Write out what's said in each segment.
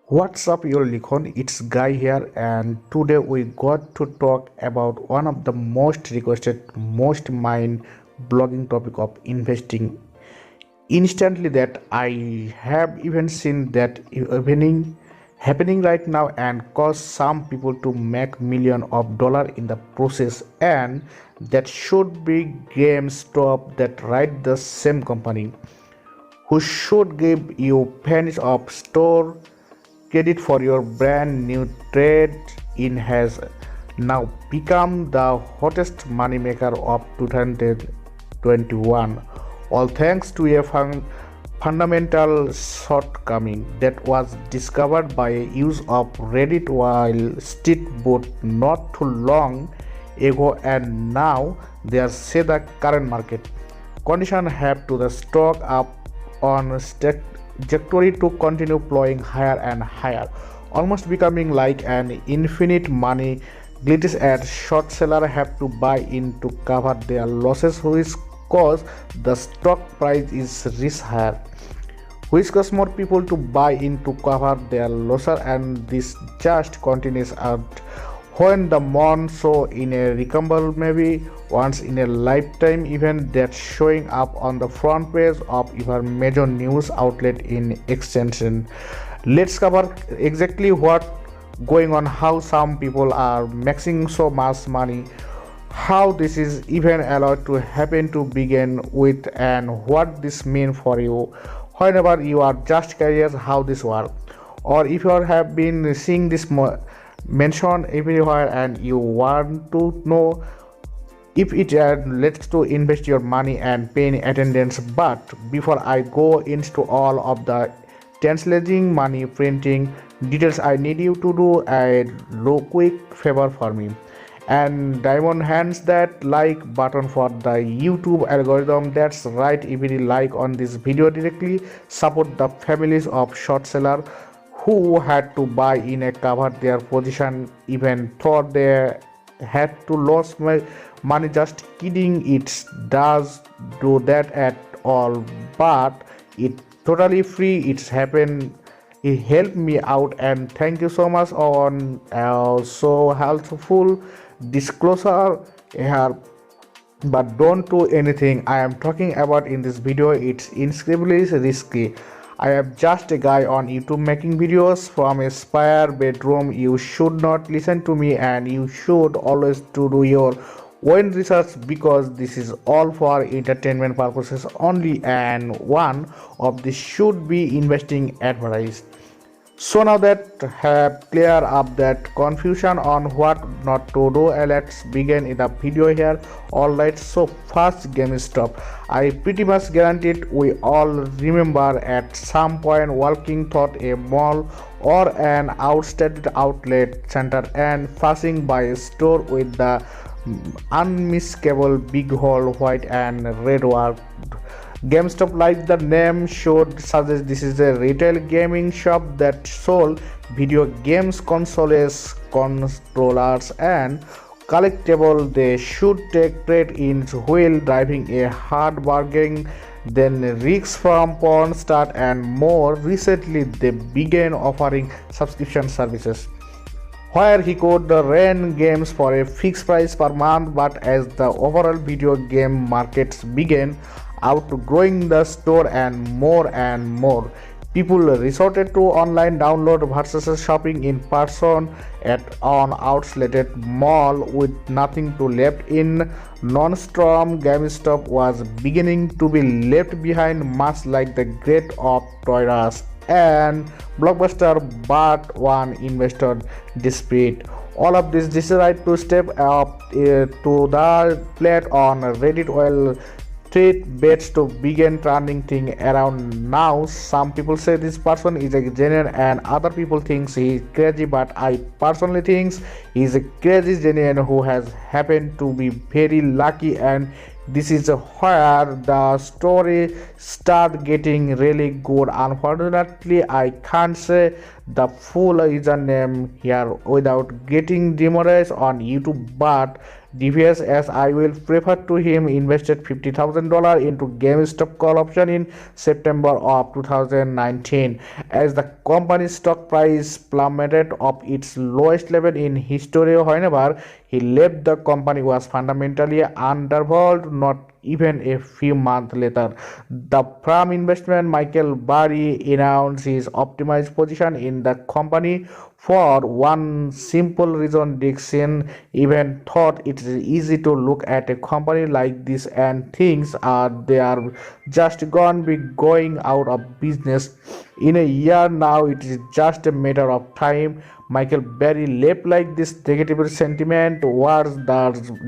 What's up, your Likhon? It's Guy here, and today we got to talk about one of the most requested, most mind blogging topic of investing. Instantly, that I have even seen that happening right now and cause some people to make million of dollar in the process, and that should be GameStop, that right, the same company who should give you pennies of store credit for your brand new trade in has now become the hottest moneymaker of 2021, all thanks to a fundamental shortcoming that was discovered by a use of Reddit while street bought not too long ago, and now they are say the current market condition have to the stock up on trajectory to continue plowing higher and higher, almost becoming like an infinite money glitches as short sellers have to buy in to cover their losses, which cause the stock price is risk higher, which cause more people to buy in to cover their losses, and this just continues out when the moon show in a recoverable maybe once in a lifetime event that's showing up on the front page of your major news outlet in extension. Let's cover exactly what going on, how some people are maxing so much money, how this is even allowed to happen to begin with, and what this means for you whenever you are just curious how this works, or if you have been seeing this mentioned everywhere and you want to know if it lets to invest your money and pay attendance. But before I go into all of the translating money printing details, I need you to do a low quick favor for me and diamond hands that like button for the YouTube algorithm. That's right, if you like on this video directly support the families of short seller who had to buy in a cover their position even thought they had to lose money. Just kidding, it does do that at all, but it totally free. It's happened, it helped me out, and thank you so much on so helpful disclosure here. But don't do anything I am talking about in this video, it's incredibly risky. I am just a guy on YouTube making videos from a spare bedroom. You should not listen to me, and you should always do your own research, because this is all for entertainment purposes only, and one of this should be investing advice. So now that have cleared up that confusion on what not to do, let's begin in the video here. Alright, so first, GameStop. I pretty much guaranteed we all remember at some point walking through a mall or an outstated outlet center and passing by a store with the unmistakable big hole white and red word GameStop. Like the name should suggest, this is a retail gaming shop that sold video games, consoles, controllers, and collectible. They should take trade in while driving a hard bargain. Then rigs from porn start, and more recently they began offering subscription services where he could rent games for a fixed price per month. But as the overall video game markets began outgrowing the store and more people resorted to online download versus shopping in person at an outlet mall with nothing to left in non-storm, GameStop was beginning to be left behind, much like the great of Toys and Blockbuster. But one investor dispute all of this decided to step up to the plate on Reddit while street bets to begin turning thing around. Now some people say this person is a genuine and other people think he is crazy, but I personally think he is a crazy genuine who has happened to be very lucky, and this is where the story start getting really good. Unfortunately, I can't say the full username here without getting demonetized on YouTube, but devious, as I will prefer to him invested $50,000 into GameStop call option in September of 2019 as the company's stock price plummeted of its lowest level in history. Whenever he left, the company was fundamentally undervalued. Not even a few months later, the firm investment Michael Burry announced his optimized position in the company for one simple reason. Dixon even thought it is easy to look at a company like this and things are they are just gonna be going out of business in a year. Now it is just a matter of time. Michael Berry left like this negative sentiment was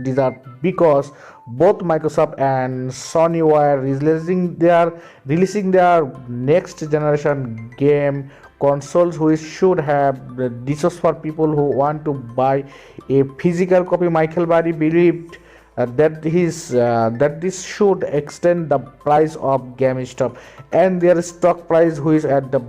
deserved because both Microsoft and Sony were releasing their next generation game consoles, which should have this was for people who want to buy a physical copy. Michael Berry believed that this should extend the price of GameStop and their stock price, which at the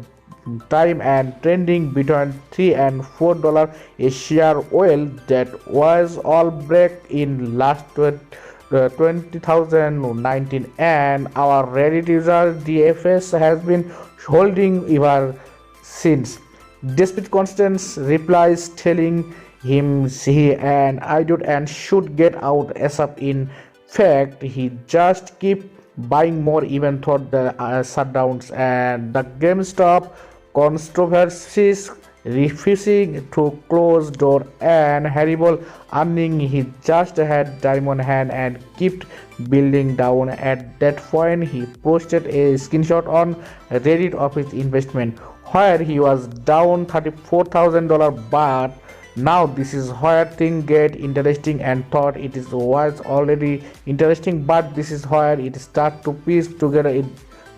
time and trending between $3 and $4 a share. Oil that was all break in last 2019, and our Reddit user DFS has been holding ever since, despite constant replies telling him he and I do and should get out ASAP. In fact, he just keep buying more even though the shutdowns and the GameStop controversies, refusing to close door and horrible earning. He just had diamond hand and kept building down. At that point, he posted a screenshot on Reddit of his investment where he was down $34,000. But now this is where things get interesting, and thought it was already interesting, but this is where it start to piece together. It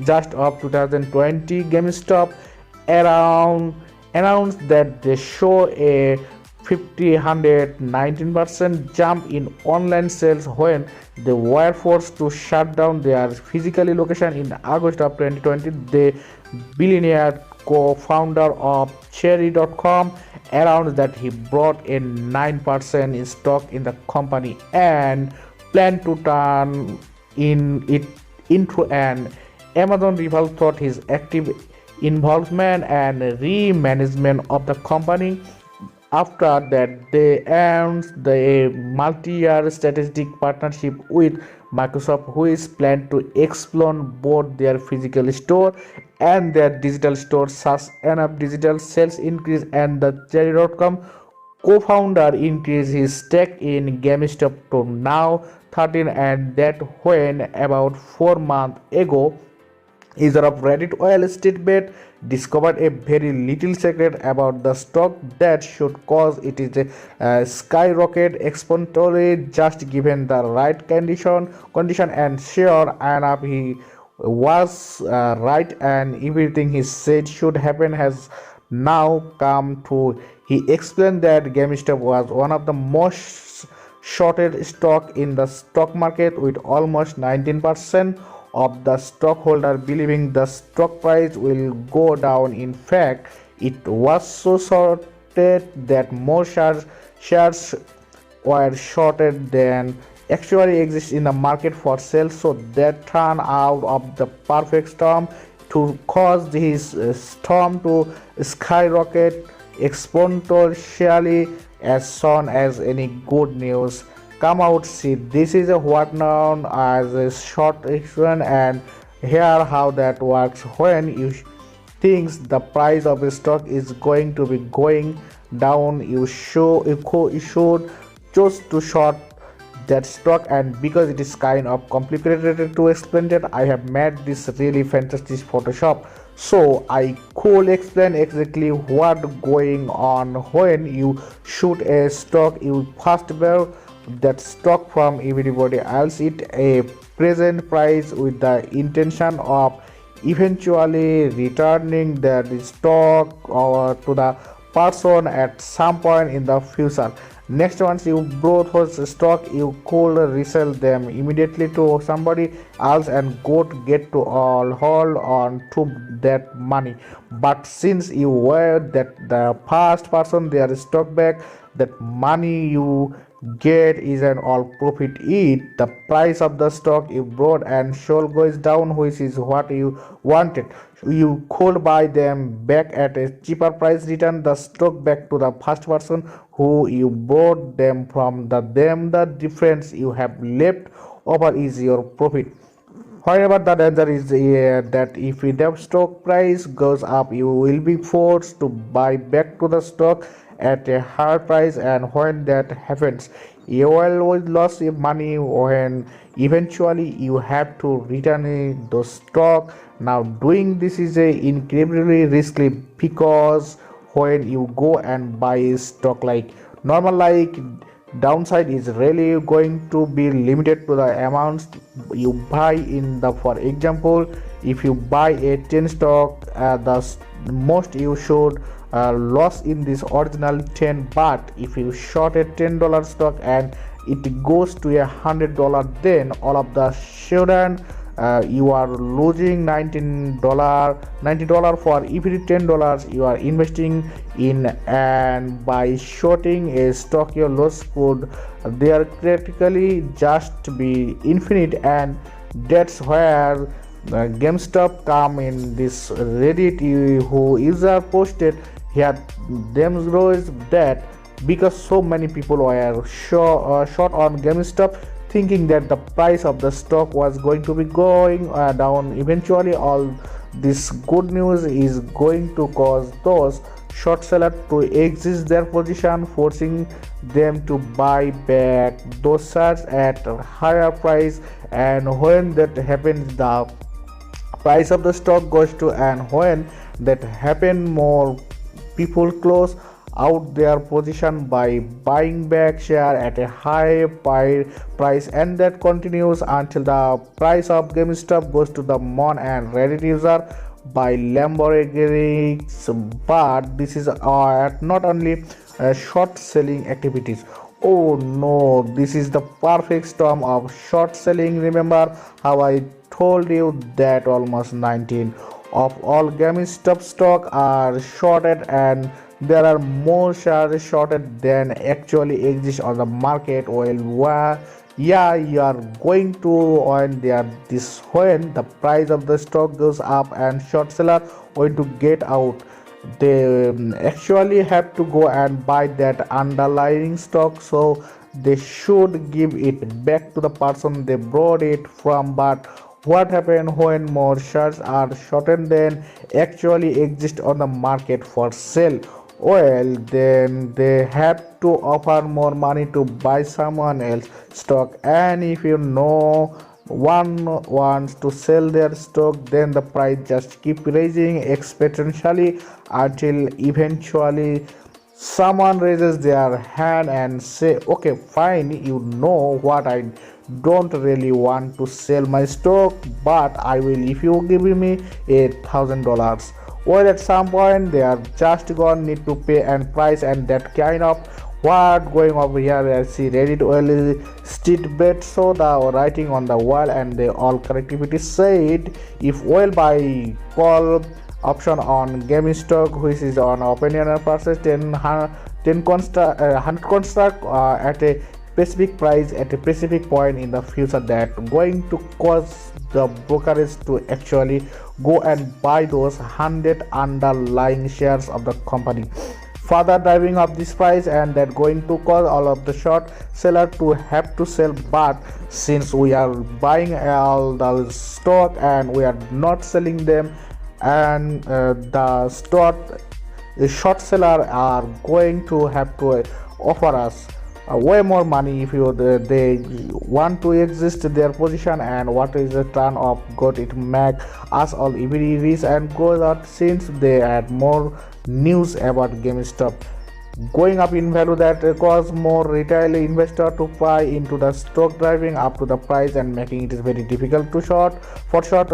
just of 2020, GameStop around announced that they show a 119% jump in online sales when they were forced to shut down their physical location in August of 2020. The Billionaire, co-founder of Cherry.com, announced that he brought a 9% in stock in the company and planned to turn it into an Amazon rival. Thought his active involvement and re-management of the company. After that, they announced the multi-year strategic partnership with Microsoft, who is planned to expand both their physical store and their digital store. Such enough digital sales increase, and the Cherry.com co-founder increased his stake in GameStop to now 13, and that when about 4 months ago, user of Reddit WallStreetBets discovered a very little secret about the stock that should cause it is a skyrocket exponentially just given the right condition. And sure enough, he was right, and everything he said should happen has now come true. He explained that GameStop was one of the most shorted stock in the stock market, with almost 19% of the stockholder believing the stock price will go down. In fact, it was so shorted that more shares were shorted than actually exist in the market for sale. So that turned out of the perfect storm to cause his storm to skyrocket exponentially as soon as any good news come out. See, this is a what known as a short action, and here how that works. When you thinks the price of a stock is going to be going down, you should choose to short that stock. And because it is kind of complicated to explain that, I have made this really fantastic Photoshop so I could explain exactly what going on. When you shoot a stock, you first buy that stock from everybody else at a present price with the intention of eventually returning that stock or to the person at some point in the future. Next, once you bought those stock, you could resell them immediately to somebody else and get to all hold on to that money. But since you were that the first person their stock back, that money you get is an all profit it. The price of the stock you bought and sold goes down, which is what you wanted. You could buy them back at a cheaper price, return the stock back to the first person who you bought them from. The difference you have left over is your profit. However, the danger is that if the stock price goes up, you will be forced to buy back to the stock at a higher price, and when that happens, you will lose your money when eventually you have to return the stock. Now, doing this is incredibly risky because when you go and buy a stock like normal, like downside is really going to be limited to the amounts you buy in the. For example, if you buy a 10 stock, the most you should loss in this original 10, but if you short a $10 stock and it goes to $100, then all of the sudden you are losing $90 for every $10 you are investing in. And by shorting a stock, your loss could theoretically just be infinite, and that's where GameStop come in. This Reddit who user posted here them knows that because so many people were short on GameStop, thinking that the price of the stock was going to be going down. Eventually, all this good news is going to cause those short sellers to exit their position, forcing them to buy back those shares at a higher price. And when that happens, the price of the stock goes to, and when that happens, more people close out their position by buying back share at a high price, and that continues until the price of GameStop goes to the moon. And Reddit user by Lamborghinis, but this is not only short selling activities. Oh no, this is the perfect storm of short selling. Remember how I told you that almost 19 of all GameStop stock are shorted, and there are more shares shorted than actually exist on the market. Well, yeah, you are going to earn there. This when the price of the stock goes up and short seller going to get out, they actually have to go and buy that underlying stock, so they should give it back to the person they brought it from. But what happens when more shares are shortened than actually exist on the market for sale? Well, then they have to offer more money to buy someone else stock, and if you know one wants to sell their stock, then the price just keep raising exponentially until eventually someone raises their hand and say, okay, fine, you know what, I don't really want to sell my stock, but I will if you give me $1,000. Well, at some point they are just gonna need to pay and price, and that kind of what going over here. I see Reddit WallStreetBets saw the writing on the wall, and they all connectivity said if oil buy call option on GameStop, which is on opinion and purchase 100 construct at a specific price at a specific point in the future, that going to cause the brokerage to actually go and buy those 100 underlying shares of the company, further driving up this price, and that going to cause all of the short seller to have to sell. But since we are buying all the stock and we are not selling them, and the short seller are going to have to offer us way more money if they want to exist their position. And what is the turn of God, it make us all very rich and go out, since they add more news about GameStop going up in value, that cause more retail investor to buy into the stock, driving up to the price and making it very difficult to short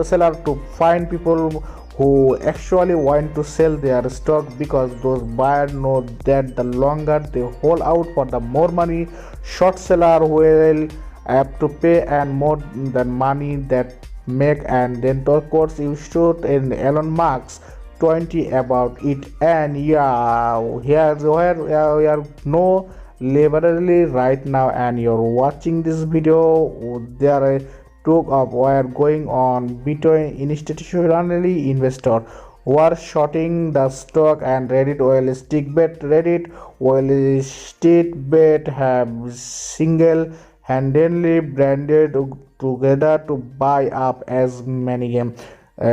seller to find people who actually want to sell their stock, because those buyers know that the longer they hold out for the more money short seller will have to pay, and more than money that make. And then of course you shoot in Elon Musk 20 about it. And yeah, here's where we are no liberally right now and you're watching this video, there are talk of war going on between institutionally investor who are shorting the stock and Reddit oil stick bet. Reddit oil stick bet have single-handedly branded together to buy up as many game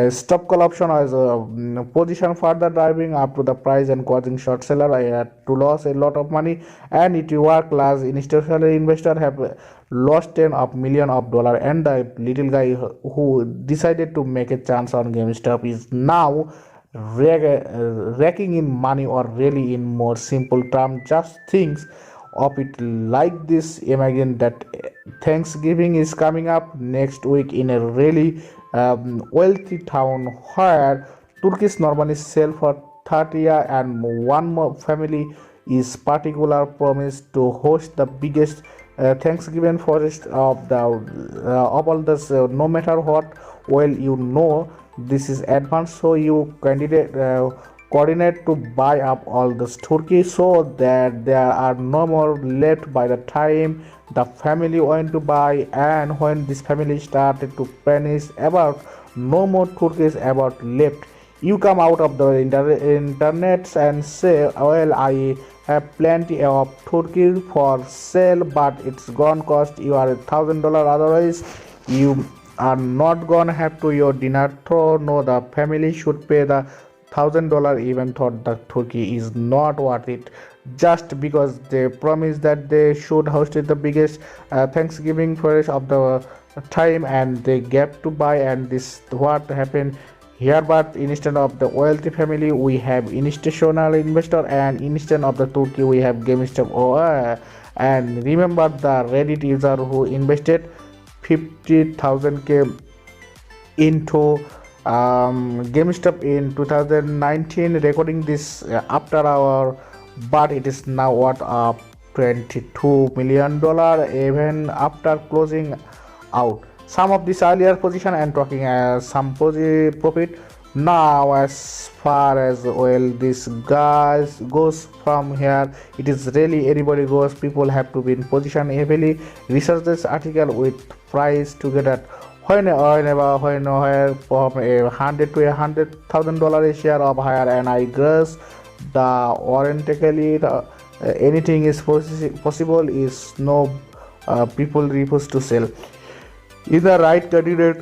stop call option as a position further driving up to the price and causing short seller to lose a lot of money, and it work class institutional investor have lost 10 of million of dollar, and the little guy who decided to make a chance on GameStop is now racking in money, or really in more simple term just thinks of it like this. Imagine that Thanksgiving is coming up next week in a really wealthy town where turkeys normally sell for 30, and one more family is particular promised to host the biggest Thanksgiving forest of all this. No matter what, well, this is advanced, so you candidate coordinate to buy up all this turkey so that there are no more left by the time the family went to buy. And when this family started to panic about no more turkeys about left, you come out of the internet and say, well, I have plenty of turkey for sale, but it's gonna cost you $1,000, otherwise you are not gonna have to your dinner. Throw no, the family should pay the $1,000 even though the turkey is not worth it, just because they promised that they should host it the biggest Thanksgiving feast of the time, and they get to buy. And this what happened here. But instead of the wealthy family, we have institutional investor, and instead of the turkey, we have GameStop. And remember the Reddit user who invested 50,000 into GameStop in 2019, recording this after our, but it is now worth of $22 million even after closing out some of this earlier position and talking some positive profit. Now as far as well this guys goes from here, it is really anybody goes. People have to be in position heavily. Research this article with price together whenever from $100 to $100,000 a share of higher, and I guess the orientically anything is possible is no people refuse to sell in the right candidate.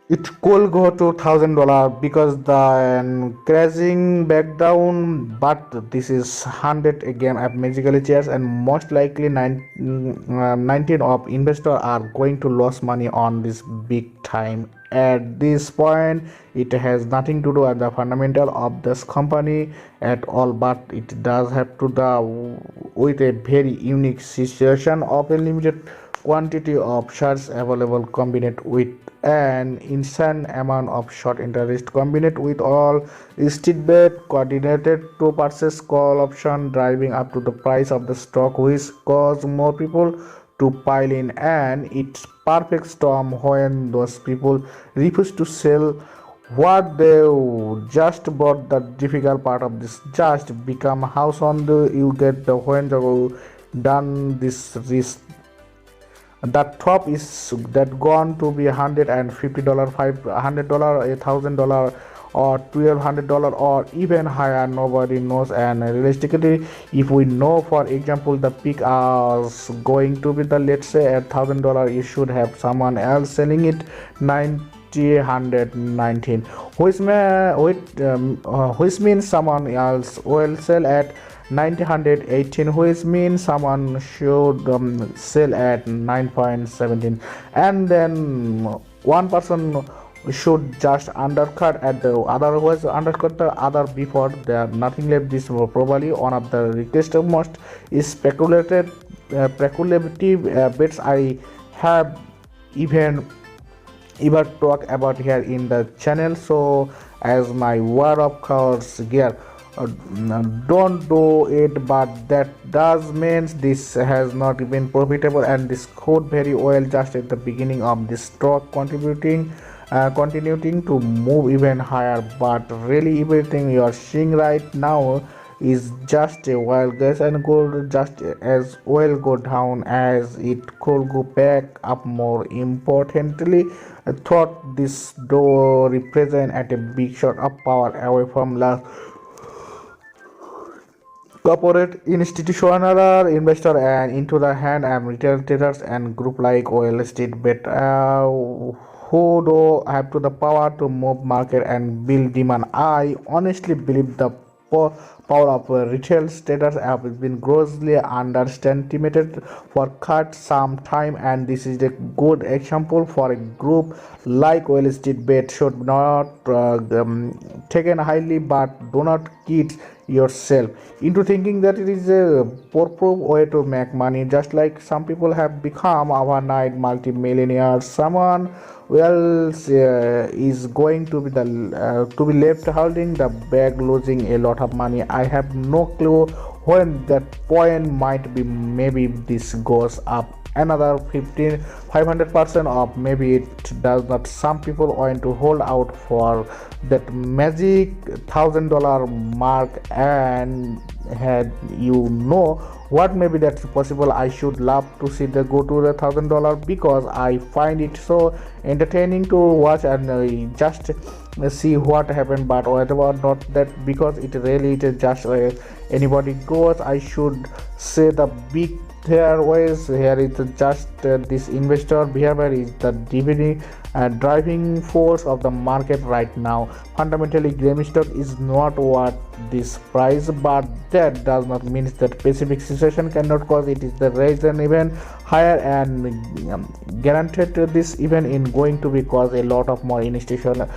It could go to $1,000 because the crashing back down, but this is 100 again of magically chairs, and most likely 19 of investors are going to lose money on this big time. At this point, it has nothing to do with the fundamental of this company at all, but it does have to do with a very unique situation of a limited quantity of shares available combined with an insane amount of short interest combined with all street bet coordinated to purchase call option driving up to the price of the stock, which cause more people to pile in. And it's perfect storm when those people refuse to sell what they just bought. The difficult part of this just become house on the you get the when you done this risk. The top is that gone to be $150, $500, $1,000, or $1,200, or even higher. Nobody knows. And realistically, if we know, for example, the peak is going to be the, let's say, $1,000, you should have someone else selling it 119, which means someone else will sell at 918, which means someone should sell at 9.17, and then one person should just undercut at the other, was undercut the other before there nothing left. This probably one of the richest most is speculative bets I have even talk about here in the channel. So as my word of course here, don't do it, but that does means this has not been profitable, and this could very well just at the beginning of this stock continuing to move even higher. But really everything you are seeing right now is just a while gas and gold just as well go down as it could go back up. More importantly, I thought this door represent at a big shot of power away from large corporate institutional investor and into the hand and retail traders and group like oil estate bet who do have to the power to move market and build demand. I honestly believe the power of retail traders have been grossly underestimated for quite some time, and this is a good example for a group like oil estate bet should not taken highly, but do not kid yourself into thinking that it is a foolproof way to make money. Just like some people have become overnight multi-millionaires, someone else is going to be the to be left holding the bag losing a lot of money. I have no clue when that point might be. Maybe this goes up another 500% or maybe it does not. Some people want to hold out for that magic $1,000 mark, and had you know what, maybe that's possible. I should love to see the go to the $1,000 because I find it so entertaining to watch and just see what happened. But whatever, not that, because it really is just anybody goes. I should say the big there ways here is just this investor behavior is the driving force of the market right now. Fundamentally, GameStop is not worth this price, but that does not mean that specific situation cannot cause it is the reason even higher, and guaranteed this even in going to be cause a lot of more institutional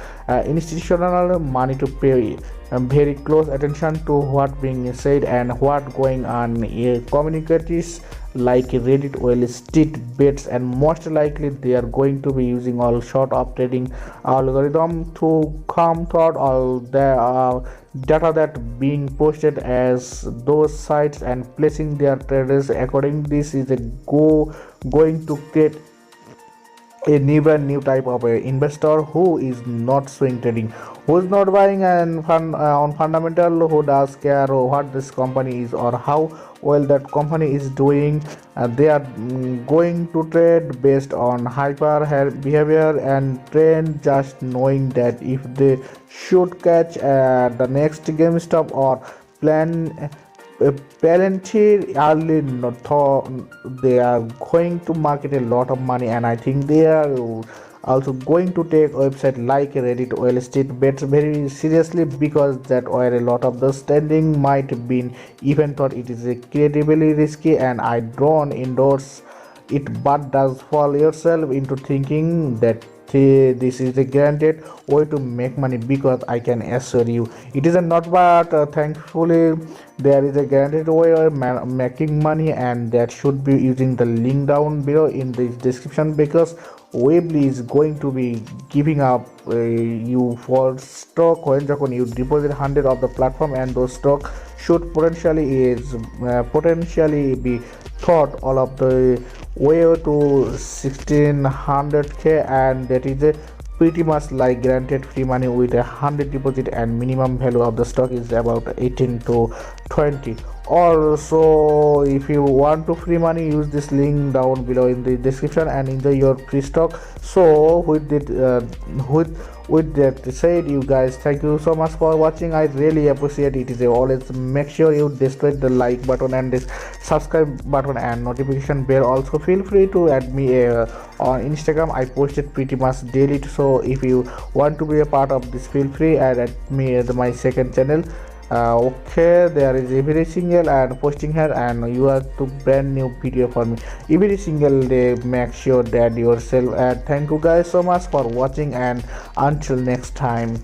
money to pay very close attention to what being said and what going on. Communities like Reddit, oil street bets, and most likely they are going to be using all sort of trading algorithm to come through all the data that being posted as those sites and placing their traders according. This is a going to create a new type of investor who is not swing trading, who is not buying and on fundamental, who does care what this company is or how well that company is doing. They are going to trade based on hyper behavior and trend, just knowing that if they should catch the next GameStop or plan Palantir early, they are going to market a lot of money, and I think they are also going to take website like Reddit, oil street bets very seriously, because that where a lot of the standing might be even thought it is incredibly risky, and I don't endorse it, but does fall yourself into thinking that this is a guaranteed way to make money, because I can assure you it is not. But thankfully there is a guaranteed way of making money, and that should be using the link down below in the description, because Weebly is going to be giving up you for stock when you deposit 100 of the platform, and those stock should potentially be thought all of the way to 1600k, and that is a pretty much like guaranteed free money with 100 deposit, and minimum value of the stock is about 18 to 20. Also, if you want to free money, use this link down below in the description and enjoy your free stock. So with that said, you guys, thank you so much for watching. I really appreciate it. Is always make sure you destroy the like button and this subscribe button and notification bell. Also feel free to add me on Instagram. I post it pretty much daily, so if you want to be a part of this, feel free and add me at my second channel. Okay, there is every single and posting here, and you have to brand new video for me every single day. Make sure that yourself, and thank you guys so much for watching, and until next time.